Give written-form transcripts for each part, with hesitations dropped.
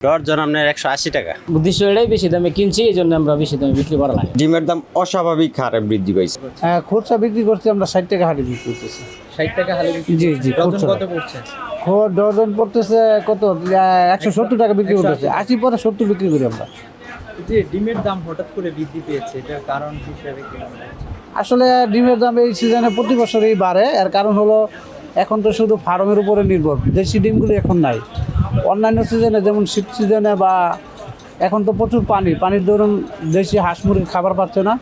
Dozen আপনার 180 টাকা। উদ্দেশ্য এটাই বেশি দামে কিনছি, এই জন্য আমরা বেশি দামে বিক্রি করা লাগে। ডিমের দাম অস্বাভাবিক হারে বৃদ্ধি পাইছে। খুচরা বিক্রি করছি আমরা 60 টাকা হাটে বিক্রি করতেছি। 60 টাকা হালে বিক্রি জি জি ডজন খুচরা। কত পড়ছে? ডজন পড়তেছে কত 170 টাকা বিক্রি করতেছে, 80 পরে 70 বিক্রি করি আমরা। যে ডিমের দাম হঠাৎ করে বৃদ্ধি পেয়েছে, এটার কারণ হিসেবে কি মনে হচ্ছে? আসলে ডিমের দাম এই সিজনে প্রতি বছরই বাড়ে। এর কারণ হলো এখন তো শুধু ফার্মের উপরে নির্ভর, দেশি ডিমগুলি এখন নাই। অন্যান্য সিজনে যেমন শীত সিজনে বা এখন তো প্রচুর পানির দরুন দেশি হাঁস মুরগি খাবার পাচ্ছে না,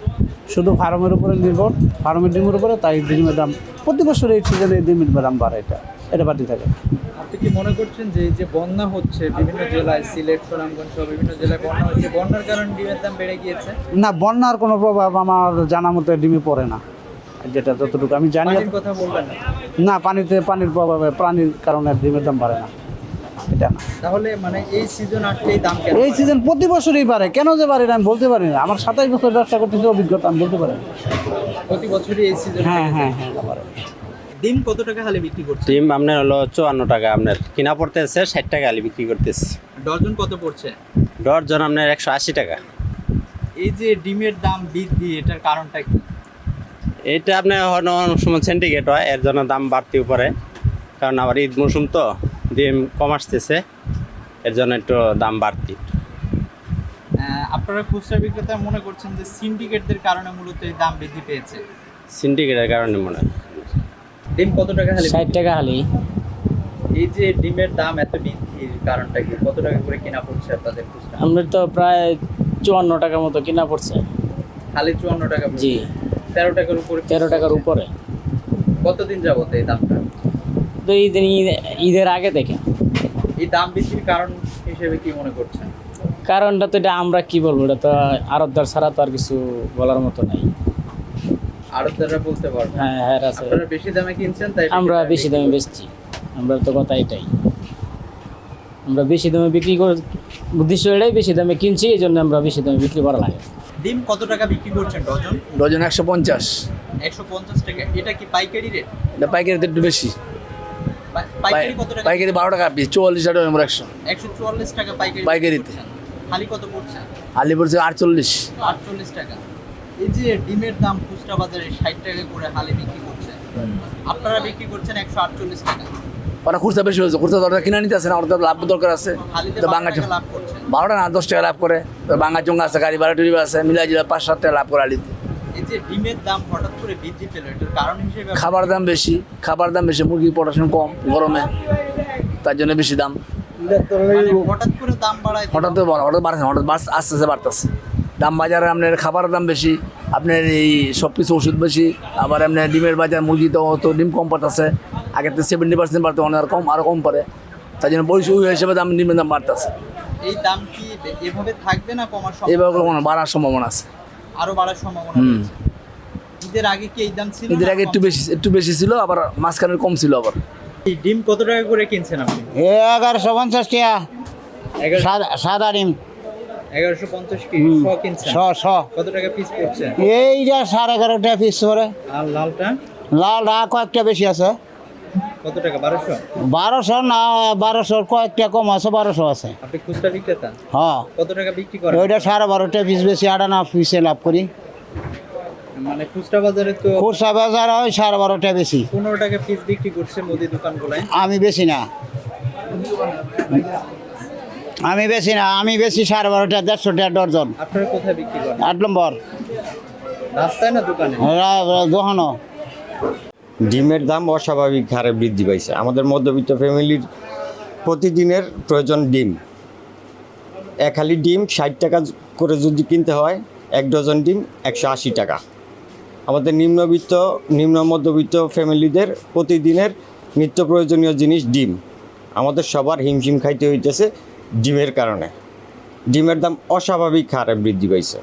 শুধু ফার্মের উপরে নির্ভর, ফার্মের ডিমের উপরে। তাই ডিমের দাম প্রতি বছর এই সিজনে ডিমের দাম বাড়ে, এটা বাড়তে থাকে। আপনি কি মনে করছেন যে এই যে বন্যা হচ্ছে বিভিন্ন জেলায়, সিলেট, সুনামগঞ্জ সহ বিভিন্ন জেলায় বন্যা হচ্ছে, বন্যার কারণে ডিমের দাম বেড়ে গিয়েছে? না, বন্যার কোনো প্রভাব আমার জানা মতো ডিমে পড়ে না, যেটা যতটুকু আমি জানি। পানির কথা বলবেন না? না, পানির প্রভাবে প্রাণীর কারণে ডিমের দাম বাড়ে না, এটা না। তাহলে মানে এই সিজন আসলেই দাম কেন এই বাড়ে? সিজন প্রতি বছরই বাড়ে, কেন যে বাড়ে না আমি বলতে পারি না। আমার 27 বছর ব্যবসা করতেছি, অভিজ্ঞতা, আমি বলতে পারি না। প্রতি বছরই এই সিজন হ্যাঁ, বাড়ে। ডিম কত টাকা হালে বিক্রি করছে? ডিম আপনার হলো 54 টাকা, আপনার কিনা পড়তেছে 60 টাকা হালি বিক্রি করতেছে। ডজন কত পড়ছে? ডর্জন আপনার 180 টাকা। এই যে ডিমের দাম বৃদ্ধি, এটার কারণটা কি? এটা আপনার অনেক সময় সিন্ডিকেট হয়, এর জন্য দাম বাড়তেও পারে। কারণ আবার ঈদ মৌসুম তো ডিম কম আসতেছে, এর জন্য একটু দাম বাড়তি। আপনারা খুচরা বিক্রেতা মনে করছেন যে সিন্ডিকেটদের কারণে মূলত এই দাম বৃদ্ধি পেয়েছে? সিন্ডিকেটের কারণে মনে হয়। ডিম কত টাকা হালে? 60 টাকা হালি। এই যে ডিমের দাম এত বৃদ্ধির কারণটা কি? কত টাকা করে কেনা পড়ছে আপনাদের খুচরা? আমাদের তো প্রায় 54 টাকার মতো কিনা পড়ছে। খালি 54 টাকা পড়ছে? জি, 13 টাকার উপরে? 13 টাকার উপরে। কতদিন যাবত এই দামটা? তো ঈদের আগে থেকে। এই দাম বৃদ্ধির কারণ হিসেবে কি মনে করছেন? কারণটা তো এটা আমরা কি বলবো, এটা তো আড়তদার ছাড়া তো আর কিছু বলার মতো নাই। আড়তদাররা বলতে পারবে? হ্যাঁ আছে। আপনারা বেশি দামে কিনছেন তাই আমরা বেশি দামে বেচছি, আমরা তো কথা এটাই। আমরা বেশি দামে বিক্রি করে, উদ্দেশ্য এটাই বেশি দামে কিনছি, এই জন্য আমরা বেশি দামে বিক্রি করা লাগে। ডিম কত টাকা বিক্রি করছেন ডজন? ডজন 150। 150 টাকা। এটা কি পাইকারি রেট? এটা পাইকারিতে একটু বেশি। পাইকারি কত টাকা? পাইকারি 12 টাকা পিস, 44 টাকা নম্বর 100। 144 টাকা পাইকারি পাইকারিতে। করছেন। খালি কত পড়ছে? আলি পড়ছে 48। 48 টাকা। এই যে ডিমের দাম খুচরা বাজারে 60 টাকা করে হালে বিক্রি করছে, আপনারা বিক্রি করছেন 148 টাকা। ওরা খুচরা বেশি হয়েছে, খুচরা দরকার কিনে নিতে আছে না, ওরা তো লাভ দরকার আছে। হালিতে তো 12 বাঙা টাকা লাভ করছেন। 12 টাকা না 10 টাকা লাভ করে। তো বাঙা চঙ্গা আছে, গাড়ি ভাড়া টুরি আছে, মিলাই জিলা 5-7 টাকা লাভ করে আলিতে। এই যে ডিমের দাম হঠাৎ করে বৃদ্ধি পেল, এটার কারণ হিসেবে খাবার দাম বেশি, মুরগির প্রোডাকশন কম গরমে, তার জন্য বেশি দাম। মানে হঠাৎ করে দাম বাড়ায়? হঠাৎ বাড়ছে, আস্তে আস্তে বাড়তেছে দাম। বাজারে আপনার খাবারের দাম বেশি, আপনার এই সব কিছু ওষুধ বেশি, আবার আপনার ডিমের বাজার মুরগি তো ডিম কম পাঠাচ্ছে। আগের থেকে 70% বাড়তে, আরও কম পড়ে, তাই জন্য ওই হিসেবে দাম ডিমের দাম বাড়তেছে। এই দাম কি এভাবে থাকবে না কমার সম্ভাবনা? এইভাবে বাড়ার সম্ভাবনা আছে, আরো বাড়ার সম্ভাবনা রয়েছে। ঈদের আগে কি এই দাম ছিল? এদের আগে একটু বেশি ছিল, আবার মাঝখানে কম ছিল। আবার এই ডিম কত টাকা করে কিনছেন আপনি? 1150 টাকা 1150 সাদা ডিম, কি শ কিনছেন? কত টাকা পিস পড়ছে? এইটা 11.5 টাকা পিস পরে। আর লালটা? লাল কয়েকটা বেশি আছে, কত টাকা? 1200? 1200 না, 1200 কয়েকটা কম আছে, 1200 আছে। আপনি খুচরা বিক্রেতা? হ্যাঁ, কত টাকা বিক্রি করেন? ওইটা 12.5 টাকা পিস বেশি, 8.5 পিসে লাভ করি। মানে খুচরা বাজারে তো খুচরা বাজার হয় 12.5 টাকা বেশি। 15 টাকা পিস বিক্রি করছে মুদি দোকানগুলোয়। আমি বেশি না, আমি বেশি 12.5 টাকা, 150 টাকা ডর্জন। আপনারা কোথায় বিক্রি করেন? 8 নম্বর রাস্তায় না দোকানে? দোকানও। ডিমের দাম অস্বাভাবিক হারে বৃদ্ধি পাইছে। আমাদের মধ্যবিত্ত ফ্যামিলির প্রতিদিনের প্রয়োজন ডিম। এক হালি ডিম 60 টাকা করে যদি কিনতে হয়, 1 ডজন ডিম 180 টাকা। আমাদের নিম্ন মধ্যবিত্ত ফ্যামিলিদের প্রতিদিনের নিত্য প্রয়োজনীয় জিনিস ডিম। আমাদের সবার হিমশিম খাইতে হইতেছে ডিমের কারণে। ডিমের দাম অস্বাভাবিক হারে বৃদ্ধি পাইছে।